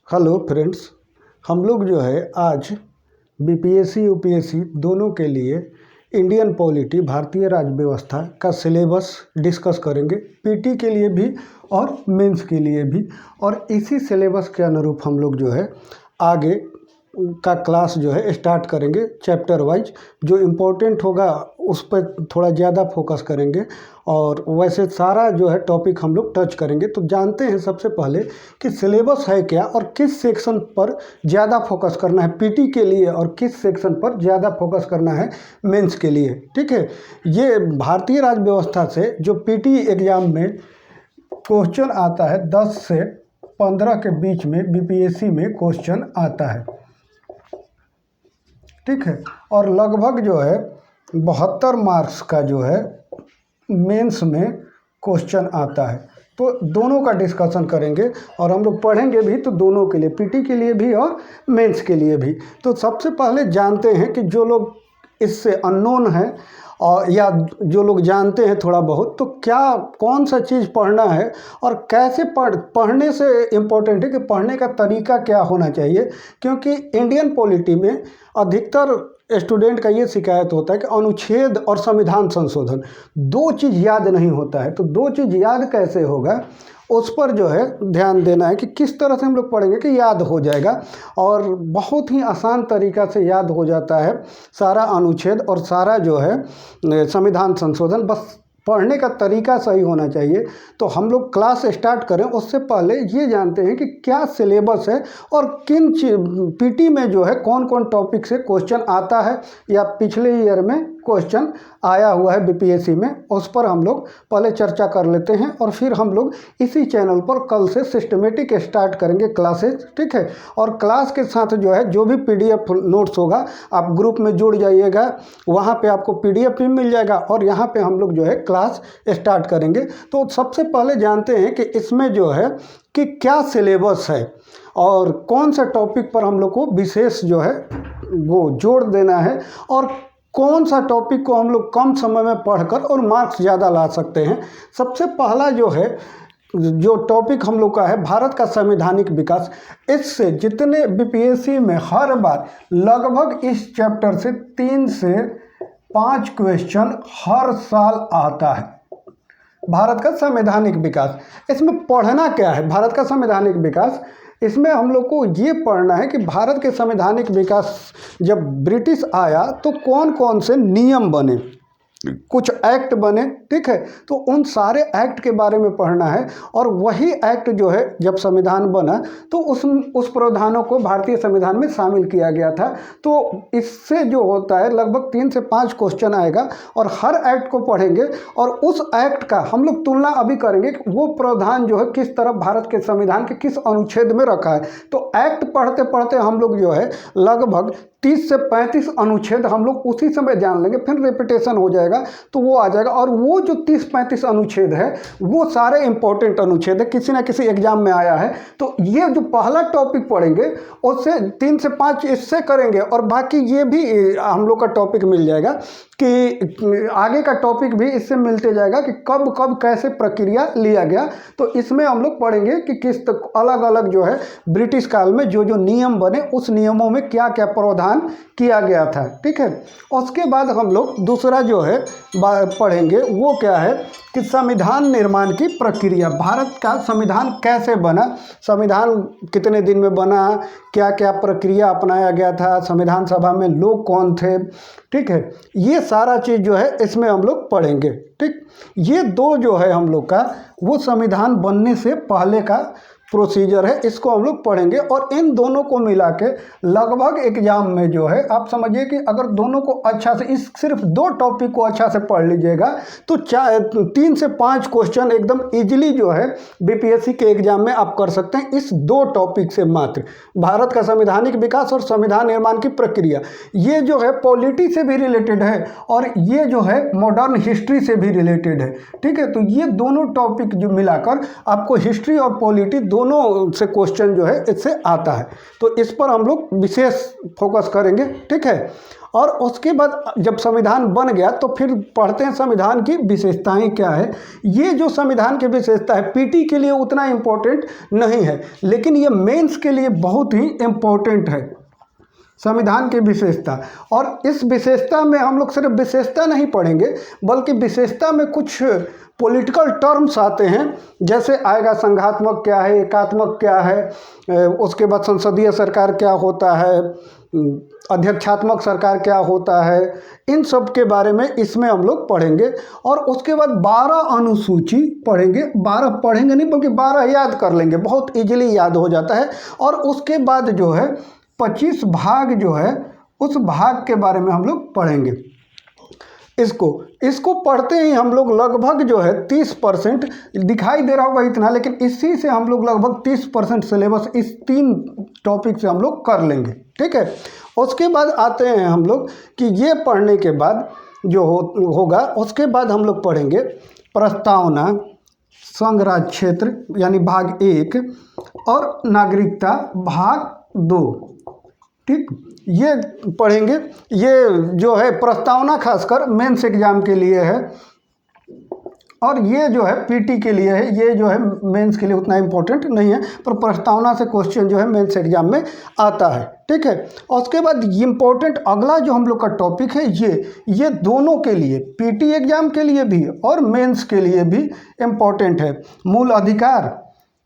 Hello friends, हम लोग जो है आज बीपीएससी यूपीएससी दोनों के लिए इंडियन पॉलिटी भारतीय राज्य व्यवस्था का सिलेबस डिस्कस करेंगे। पीटी के लिए भी और मेंस के लिए भी, और इसी सिलेबस के अनुरूप हम लोग जो है आगे का क्लास जो है स्टार्ट करेंगे। चैप्टर वाइज जो इम्पोर्टेंट होगा उस पर थोड़ा ज़्यादा फोकस करेंगे, और वैसे सारा जो है टॉपिक हम लोग टच करेंगे। तो जानते हैं सबसे पहले कि सिलेबस है क्या और किस सेक्शन पर ज़्यादा फोकस करना है पीटी के लिए और किस सेक्शन पर ज़्यादा फोकस करना है मेंस के लिए। ठीक है, ये भारतीय राज्य व्यवस्था से जो पीटी एग्ज़ाम में क्वेश्चन आता है 10 से 15 के बीच में बीपीएससी में क्वेश्चन आता है। ठीक है, और लगभग जो है 72 मार्क्स का जो है मेंस में क्वेश्चन आता है। तो दोनों का डिस्कशन करेंगे और हम लोग पढ़ेंगे भी, तो दोनों के लिए, पीटी के लिए भी और मेंस के लिए भी। तो सबसे पहले जानते हैं कि जो लोग इससे अननोन हैं और या जो लोग जानते हैं थोड़ा बहुत, तो क्या कौन सा चीज़ पढ़ना है और कैसे पढ़ने से इम्पोर्टेंट है कि पढ़ने का तरीका क्या होना चाहिए। क्योंकि इंडियन पॉलिटी में अधिकतर स्टूडेंट का ये शिकायत होता है कि अनुच्छेद और संविधान संशोधन दो चीज़ याद नहीं होता है। तो दो चीज़ याद कैसे होगा उस पर जो है ध्यान देना है कि किस तरह से हम लोग पढ़ेंगे कि याद हो जाएगा। और बहुत ही आसान तरीक़ा से याद हो जाता है सारा अनुच्छेद और सारा जो है संविधान संशोधन। बस पढ़ने का तरीका सही होना चाहिए। तो हम लोग क्लास स्टार्ट करें उससे पहले ये जानते हैं कि क्या सिलेबस है और किन पीटी में जो है कौन कौन टॉपिक से क्वेश्चन आता है या पिछले ईयर में क्वेश्चन आया हुआ है बीपीएससी में, उस पर हम लोग पहले चर्चा कर लेते हैं। और फिर हम लोग इसी चैनल पर कल से सिस्टमेटिक स्टार्ट करेंगे क्लासेस। ठीक है, और क्लास के साथ जो है जो भी पीडीएफ नोट्स होगा आप ग्रुप में जुड़ जाइएगा, वहाँ पे आपको पीडीएफ भी मिल जाएगा और यहाँ पे हम लोग जो है क्लास स्टार्ट करेंगे। तो सबसे पहले जानते हैं कि इसमें जो है कि क्या सिलेबस है और कौन सा टॉपिक पर हम लोग को विशेष जो है वो जोड़ देना है और कौन सा टॉपिक को हम लोग कम समय में पढ़कर और मार्क्स ज़्यादा ला सकते हैं। सबसे पहला जो है जो टॉपिक हम लोग का है भारत का संवैधानिक विकास। इससे जितने बीपीएससी में हर बार लगभग इस चैप्टर से 3 से 5 क्वेश्चन हर साल आता है। भारत का संवैधानिक विकास, इसमें पढ़ना क्या है भारत का संवैधानिक विकास। इसमें हम लोग को ये पढ़ना है कि भारत के संवैधानिक विकास जब ब्रिटिश आया तो कौन कौन से नियम बने, कुछ एक्ट बने। ठीक है, तो उन सारे एक्ट के बारे में पढ़ना है। और वही एक्ट जो है जब संविधान बना तो उस प्रावधानों को भारतीय संविधान में शामिल किया गया था। तो इससे जो होता है लगभग 3 से 5 क्वेश्चन आएगा और हर एक्ट को पढ़ेंगे और उस एक्ट का हम लोग तुलना अभी करेंगे कि वो प्रावधान जो है किस तरह भारत के संविधान के किस अनुच्छेद में रखा है। तो एक्ट पढ़ते पढ़ते हम लोग जो है लगभग 30 से 35 अनुच्छेद हम लोग उसी समय जान लेंगे, फिर रिपीटेशन हो जाएगा तो वो आ जाएगा। और वो जो 30-35 अनुच्छेद है वो सारे इंपॉर्टेंट अनुच्छेद है, किसी ना किसी एग्जाम में आया है। तो ये जो पहला टॉपिक पढ़ेंगे उससे 3 से 5 इससे करेंगे और बाकी ये भी हम लोग का टॉपिक मिल जाएगा कि आगे का टॉपिक भी इससे मिलते जाएगा कि कब कब कैसे प्रक्रिया लिया गया। तो इसमें हम लोग पढ़ेंगे कि किस अलग अलग जो है ब्रिटिश काल में जो जो नियम बने उस नियमों में क्या क्या प्रावधान किया गया था। ठीक है, उसके बाद हम लोग दूसरा जो है पढ़ेंगे वो क्या है कि संविधान निर्माण की प्रक्रिया। भारत का संविधान कैसे बना, संविधान कितने दिन में बना, क्या क्या प्रक्रिया अपनाया गया था, संविधान सभा में लोग कौन थे। ठीक है, ये सारा चीज़ जो है इसमें हम लोग पढ़ेंगे। ठीक, ये दो जो है हम लोग का वो संविधान बनने से पहले का प्रोसीजर है, इसको हम लोग पढ़ेंगे। और इन दोनों को मिला के लगभग एग्जाम में जो है आप समझिए कि अगर दोनों को अच्छा से इस सिर्फ 2 टॉपिक को अच्छा से पढ़ लीजिएगा तो 3 से 5 क्वेश्चन एकदम इजीली जो है बीपीएससी के एग्जाम में आप कर सकते हैं इस 2 टॉपिक से मात्र। भारत का संवैधानिक विकास और संविधान निर्माण की प्रक्रिया, ये जो है पॉलिटी से भी रिलेटेड है और ये जो है मॉडर्न हिस्ट्री से भी रिलेटेड है। ठीक है, तो ये दोनों टॉपिक जो मिलाकर आपको हिस्ट्री और पॉलिटी दोनों से क्वेश्चन जो है इससे आता है, तो इस पर हम लोग विशेष फोकस करेंगे, ठीक है। और उसके बाद जब संविधान बन गया तो फिर पढ़ते हैं संविधान की विशेषताएं क्या है। ये जो संविधान की विशेषता है पीटी के लिए उतना इम्पोर्टेंट नहीं है, लेकिन ये मेंस के लिए बहुत ही इम्पोर्टेंट है संविधान की विशेषता। और इस विशेषता में हम लोग सिर्फ विशेषता नहीं पढ़ेंगे, बल्कि विशेषता में कुछ पॉलिटिकल टर्म्स आते हैं, जैसे आएगा संघात्मक क्या है, एकात्मक क्या है, उसके बाद संसदीय सरकार क्या होता है, अध्यक्षात्मक सरकार क्या होता है, इन सब के बारे में इसमें हम लोग पढ़ेंगे। और उसके बाद 12 अनुसूची पढ़ेंगे, 12 पढ़ेंगे नहीं बल्कि 12 याद कर लेंगे, बहुत इजीली याद हो जाता है। और उसके बाद जो है 25 भाग जो है उस भाग के बारे में हम लोग पढ़ेंगे। इसको पढ़ते ही हम लोग लगभग जो है 30% दिखाई दे रहा होगा इतना, लेकिन इसी से हम लोग लगभग 30% सिलेबस इस 3 टॉपिक से हम लोग कर लेंगे, ठीक है। उसके बाद आते हैं हम लोग कि ये पढ़ने के बाद जो होगा उसके बाद हम लोग पढ़ेंगे प्रस्तावना, संघ राज्य क्षेत्र यानी भाग 1 और नागरिकता भाग 2, ठीक, ये पढ़ेंगे। ये जो है प्रस्तावना खासकर मेंस एग्जाम के लिए है, और ये जो है पीटी के लिए है, ये जो है मेंस के लिए उतना इम्पोर्टेंट नहीं है, पर प्रस्तावना से क्वेश्चन जो है मेंस एग्जाम में आता है, ठीक है। और उसके बाद इम्पोर्टेंट अगला जो हम लोग का टॉपिक है ये दोनों के लिए, पीटी एग्जाम के लिए भी और मेंस के लिए भी इम्पोर्टेंट है। मूल अधिकार,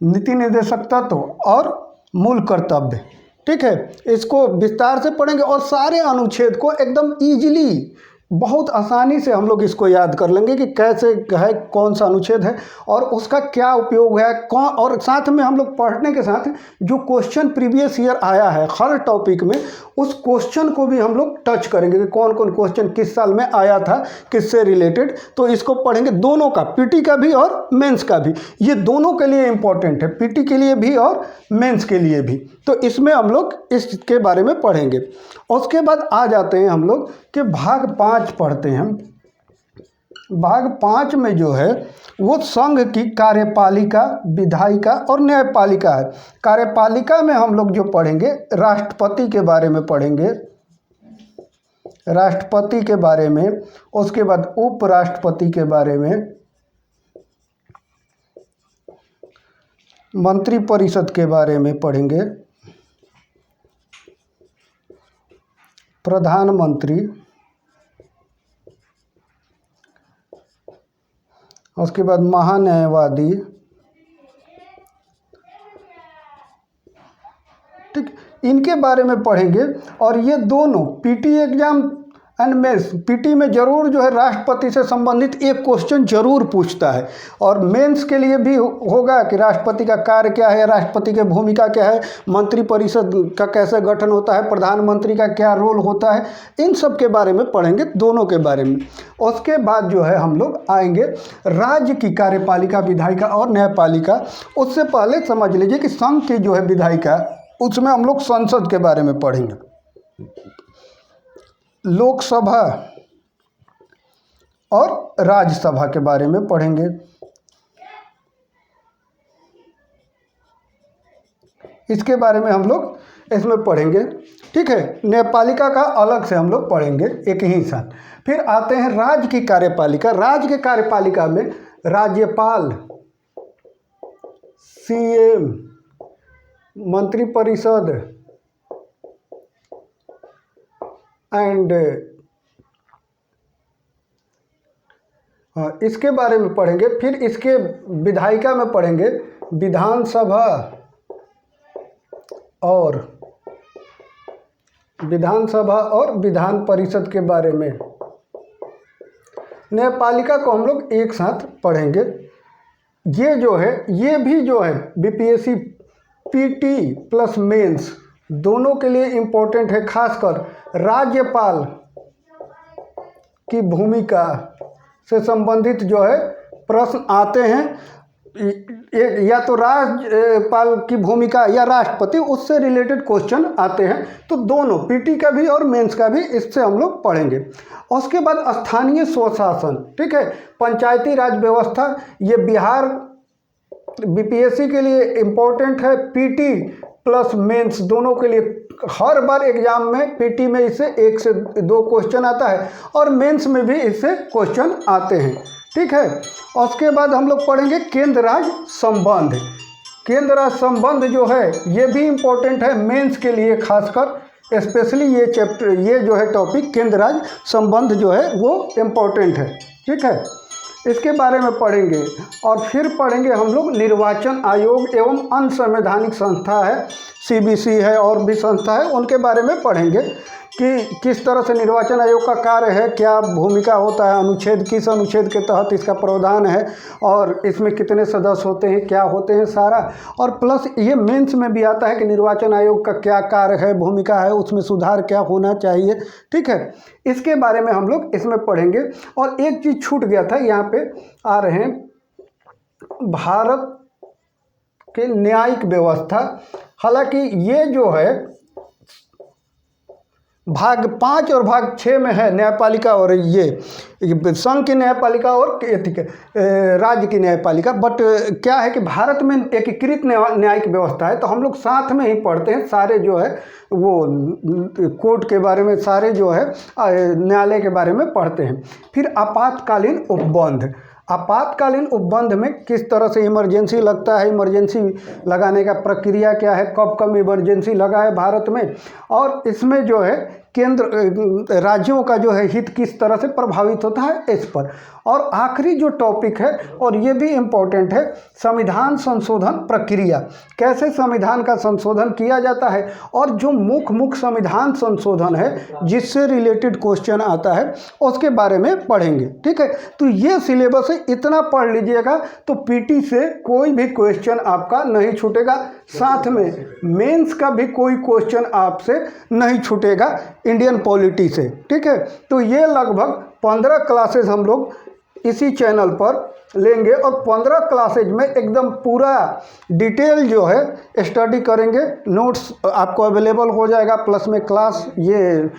नीति निर्देशक तत्व और मूल कर्तव्य, ठीक है। इसको विस्तार से पढ़ेंगे और सारे अनुच्छेद को एकदम इजीली, बहुत आसानी से हम लोग इसको याद कर लेंगे कि कैसे है, कौन सा अनुच्छेद है और उसका क्या उपयोग है, कौन, और साथ में हम लोग पढ़ने के साथ जो क्वेश्चन प्रीवियस ईयर आया है हर टॉपिक में, उस क्वेश्चन को भी हम लोग टच करेंगे कि कौन कौन क्वेश्चन किस साल में आया था, किससे रिलेटेड। तो इसको पढ़ेंगे दोनों का, पीटी का भी और मेंस का भी, ये दोनों के लिए इम्पोर्टेंट है, पीटी के लिए भी और मेंस के लिए भी। तो इसमें हम लोग इसके बारे में पढ़ेंगे। उसके बाद आ जाते हैं हम लोग कि भाग 5 पढ़ते हैं। भाग 5 में जो है वो संघ की कार्यपालिका, विधायिका और न्यायपालिका है। कार्यपालिका में हम लोग जो पढ़ेंगे राष्ट्रपति के बारे में पढ़ेंगे, राष्ट्रपति के बारे में, उसके बाद उपराष्ट्रपति के बारे में, मंत्रिपरिषद के बारे में पढ़ेंगे, प्रधानमंत्री, उसके बाद महान्यायवादी, ठीक, इनके बारे में पढ़ेंगे। और ये दोनों PT exam and mains, PT में जरूर जो है राष्ट्रपति से संबंधित एक क्वेश्चन जरूर पूछता है, और मेंस के लिए भी होगा कि राष्ट्रपति का कार्य क्या है, राष्ट्रपति की भूमिका क्या है, मंत्रिपरिषद का कैसे गठन होता है, प्रधानमंत्री का क्या रोल होता है, इन सब के बारे में पढ़ेंगे, दोनों के बारे में। उसके बाद जो है हम लोग आएंगे राज्य की कार्यपालिका, विधायिका और न्यायपालिका। उससे पहले समझ लीजिए कि संघ की जो है विधायिका, उसमें हम लोग संसद के बारे में पढ़ेंगे, लोकसभा और राज्यसभा के बारे में पढ़ेंगे। इसके बारे में हम लोग इसमें पढ़ेंगे, ठीक है। न्यायपालिका का अलग से हम लोग पढ़ेंगे एक ही साथ। फिर आते हैं राज्य की कार्यपालिका। राज्य के कार्यपालिका में राज्यपाल, सीएम, मंत्रिपरिषद एंड इसके बारे में पढ़ेंगे। फिर इसके विधायिका में पढ़ेंगे विधानसभा और विधान परिषद के बारे में। न्यायपालिका को हम लोग एक साथ पढ़ेंगे। ये जो है, ये भी जो है बीपीएससी पीटी प्लस मेंस दोनों के लिए इम्पोर्टेंट है। खासकर राज्यपाल की भूमिका से संबंधित जो है प्रश्न आते हैं, या तो राज्यपाल की भूमिका या राष्ट्रपति, उससे रिलेटेड क्वेश्चन आते हैं। तो दोनों पीटी का भी और मेंस का भी इससे हम लोग पढ़ेंगे। उसके बाद स्थानीय स्वशासन, ठीक है, पंचायती राज व्यवस्था, ये बिहार बीपीएससी के लिए इम्पोर्टेंट है, पीटी प्लस मेंस दोनों के लिए। हर बार एग्जाम में पीटी में इससे 1 से 2 क्वेश्चन आता है और मेंस में भी इससे क्वेश्चन आते हैं, ठीक है। और उसके बाद हम लोग पढ़ेंगे केंद्र राज्य संबंध। केंद्र राज्य संबंध जो है ये भी इम्पोर्टेंट है मेंस के लिए, खासकर स्पेशली ये चैप्टर, ये जो है टॉपिक केंद्र राज्य संबंध जो है वो इम्पोर्टेंट है, ठीक है। इसके बारे में पढ़ेंगे और फिर पढ़ेंगे हम लोग निर्वाचन आयोग एवं अन्य संवैधानिक संस्था है, सीबीसी है और भी संस्था है, उनके बारे में पढ़ेंगे कि किस तरह से निर्वाचन आयोग का कार्य है, क्या भूमिका होता है, अनुच्छेद किस अनुच्छेद के तहत इसका प्रावधान है और इसमें कितने सदस्य होते हैं, क्या होते हैं सारा। और प्लस ये मेंस में भी आता है कि निर्वाचन आयोग का क्या कार्य है, भूमिका है, उसमें सुधार क्या होना चाहिए, ठीक है। इसके बारे में हम लोग इसमें पढ़ेंगे। और एक चीज़ छूट गया था, यहाँ पे आ रहे हैं भारत के न्यायिक व्यवस्था। हालांकि ये जो है भाग 5 और भाग 6 में है न्यायपालिका और ये संघ की न्यायपालिका और राज्य की न्यायपालिका। बट क्या है कि भारत में एकीकृत न्यायिक व्यवस्था है, तो हम लोग साथ में ही पढ़ते हैं सारे जो है वो कोर्ट के बारे में, सारे जो है न्यायालय के बारे में पढ़ते हैं। फिर आपातकालीन उपबंध। आपातकालीन उपबंध में किस तरह से इमरजेंसी लगता है, इमरजेंसी लगाने का प्रक्रिया क्या है, कब कब इमरजेंसी लगा है भारत में, और इसमें जो है केंद्र राज्यों का जो है हित किस तरह से प्रभावित होता है इस पर। और आखिरी जो टॉपिक है और ये भी इम्पोर्टेंट है, संविधान संशोधन प्रक्रिया, कैसे संविधान का संशोधन किया जाता है और जो मुख्य संविधान संशोधन है जिससे रिलेटेड क्वेश्चन आता है उसके बारे में पढ़ेंगे, ठीक है। तो ये सिलेबस है, इतना पढ़ लीजिएगा तो पीटी से कोई भी क्वेश्चन आपका नहीं छूटेगा, साथ में मेंस का भी कोई क्वेश्चन आपसे नहीं छूटेगा इंडियन पॉलिटी से, ठीक है। तो ये लगभग 15 क्लासेज हम लोग इसी चैनल पर लेंगे और 15 क्लासेज में एकदम पूरा डिटेल जो है स्टडी करेंगे। नोट्स आपको अवेलेबल हो जाएगा, प्लस में क्लास ये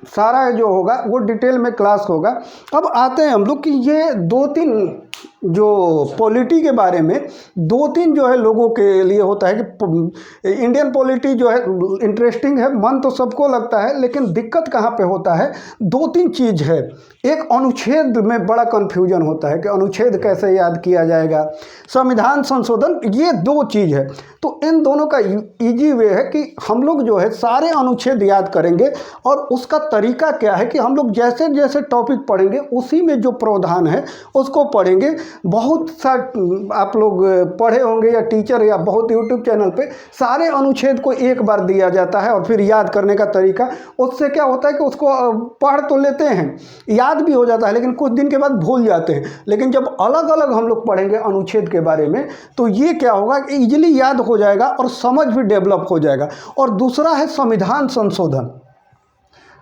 सारा जो होगा वो डिटेल में क्लास होगा। अब आते हैं हम लोग कि ये 2-3 जो पॉलिटी के बारे में 2-3 जो है लोगों के लिए होता है कि इंडियन पॉलिटी जो है इंटरेस्टिंग है, मन तो सबको लगता है, लेकिन दिक्कत कहाँ पे होता है, 2-3 चीज़ है। एक अनुच्छेद में बड़ा कन्फ्यूजन होता है कि अनुच्छेद कैसे याद किया जाएगा, संविधान संशोधन, ये 2 चीज़ है। तो इन दोनों का इजी वे है कि हम लोग जो है सारे अनुच्छेद याद करेंगे और उसका तरीका क्या है कि हम लोग जैसे जैसे टॉपिक पढ़ेंगे उसी में जो प्रावधान है उसको पढ़ेंगे। बहुत सा आप लोग पढ़े होंगे या टीचर या बहुत यूट्यूब चैनल पे सारे अनुच्छेद को एक बार दिया जाता है और फिर याद करने का तरीका, उससे क्या होता है कि उसको पढ़ तो लेते हैं, याद भी हो जाता है, लेकिन कुछ दिन के बाद भूल जाते हैं। लेकिन जब अलग अलग हम लोग पढ़ेंगे अनुच्छेद के बारे में तो ये क्या होगा कि ईजिली याद हो जाएगा और समझ भी डेवलप हो जाएगा। और दूसरा है संविधान संशोधन।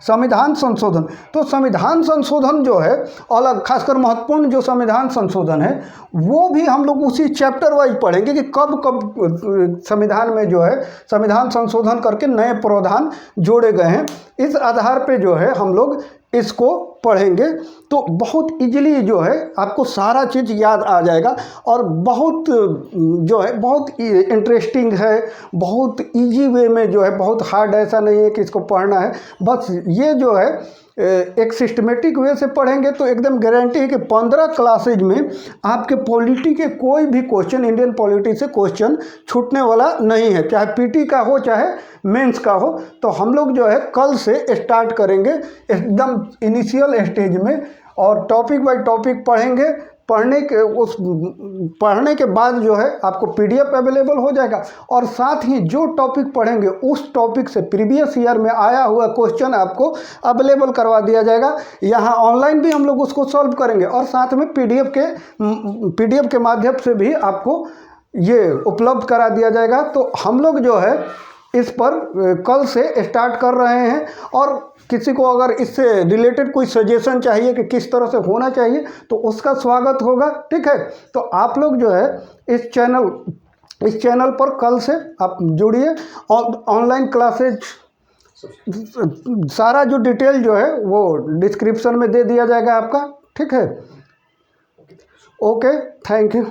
संविधान संशोधन, तो संविधान संशोधन जो है अलग, खासकर महत्वपूर्ण जो संविधान संशोधन है वो भी हम लोग उसी चैप्टर वाइज पढ़ेंगे कि कब कब संविधान में जो है संविधान संशोधन करके नए प्रावधान जोड़े गए हैं। इस आधार पे जो है हम लोग इसको पढ़ेंगे तो बहुत इजीली जो है आपको सारा चीज़ याद आ जाएगा और बहुत जो है बहुत इंटरेस्टिंग है, बहुत इजी वे में जो है, बहुत हार्ड ऐसा नहीं है कि इसको पढ़ना है। बस ये जो है एक सिस्टमेटिक वे से पढ़ेंगे तो एकदम गारंटी है कि 15 क्लासेज में आपके पॉलिटी के कोई भी क्वेश्चन, इंडियन पॉलिटी से क्वेश्चन छूटने वाला नहीं है, चाहे पीटी का हो चाहे मेंस का हो। तो हम लोग जो है कल से स्टार्ट करेंगे एकदम इनिशियल स्टेज में और टॉपिक बाय टॉपिक पढ़ेंगे। पढ़ने के बाद जो है आपको पीडीएफ अवेलेबल हो जाएगा और साथ ही जो टॉपिक पढ़ेंगे उस टॉपिक से प्रीवियस ईयर में आया हुआ क्वेश्चन आपको अवेलेबल करवा दिया जाएगा। यहाँ ऑनलाइन भी हम लोग उसको सॉल्व करेंगे और साथ में पीडीएफ के माध्यम से भी आपको ये उपलब्ध करा दिया जाएगा। तो हम लोग जो है इस पर कल से स्टार्ट कर रहे हैं और किसी को अगर इससे रिलेटेड कोई सजेशन चाहिए कि किस तरह से होना चाहिए तो उसका स्वागत होगा, ठीक है। तो आप लोग जो है इस चैनल पर कल से आप जुड़िए। ऑनलाइन क्लासेज सारा जो डिटेल जो है वो डिस्क्रिप्शन में दे दिया जाएगा आपका, ठीक है। Okay, thank you.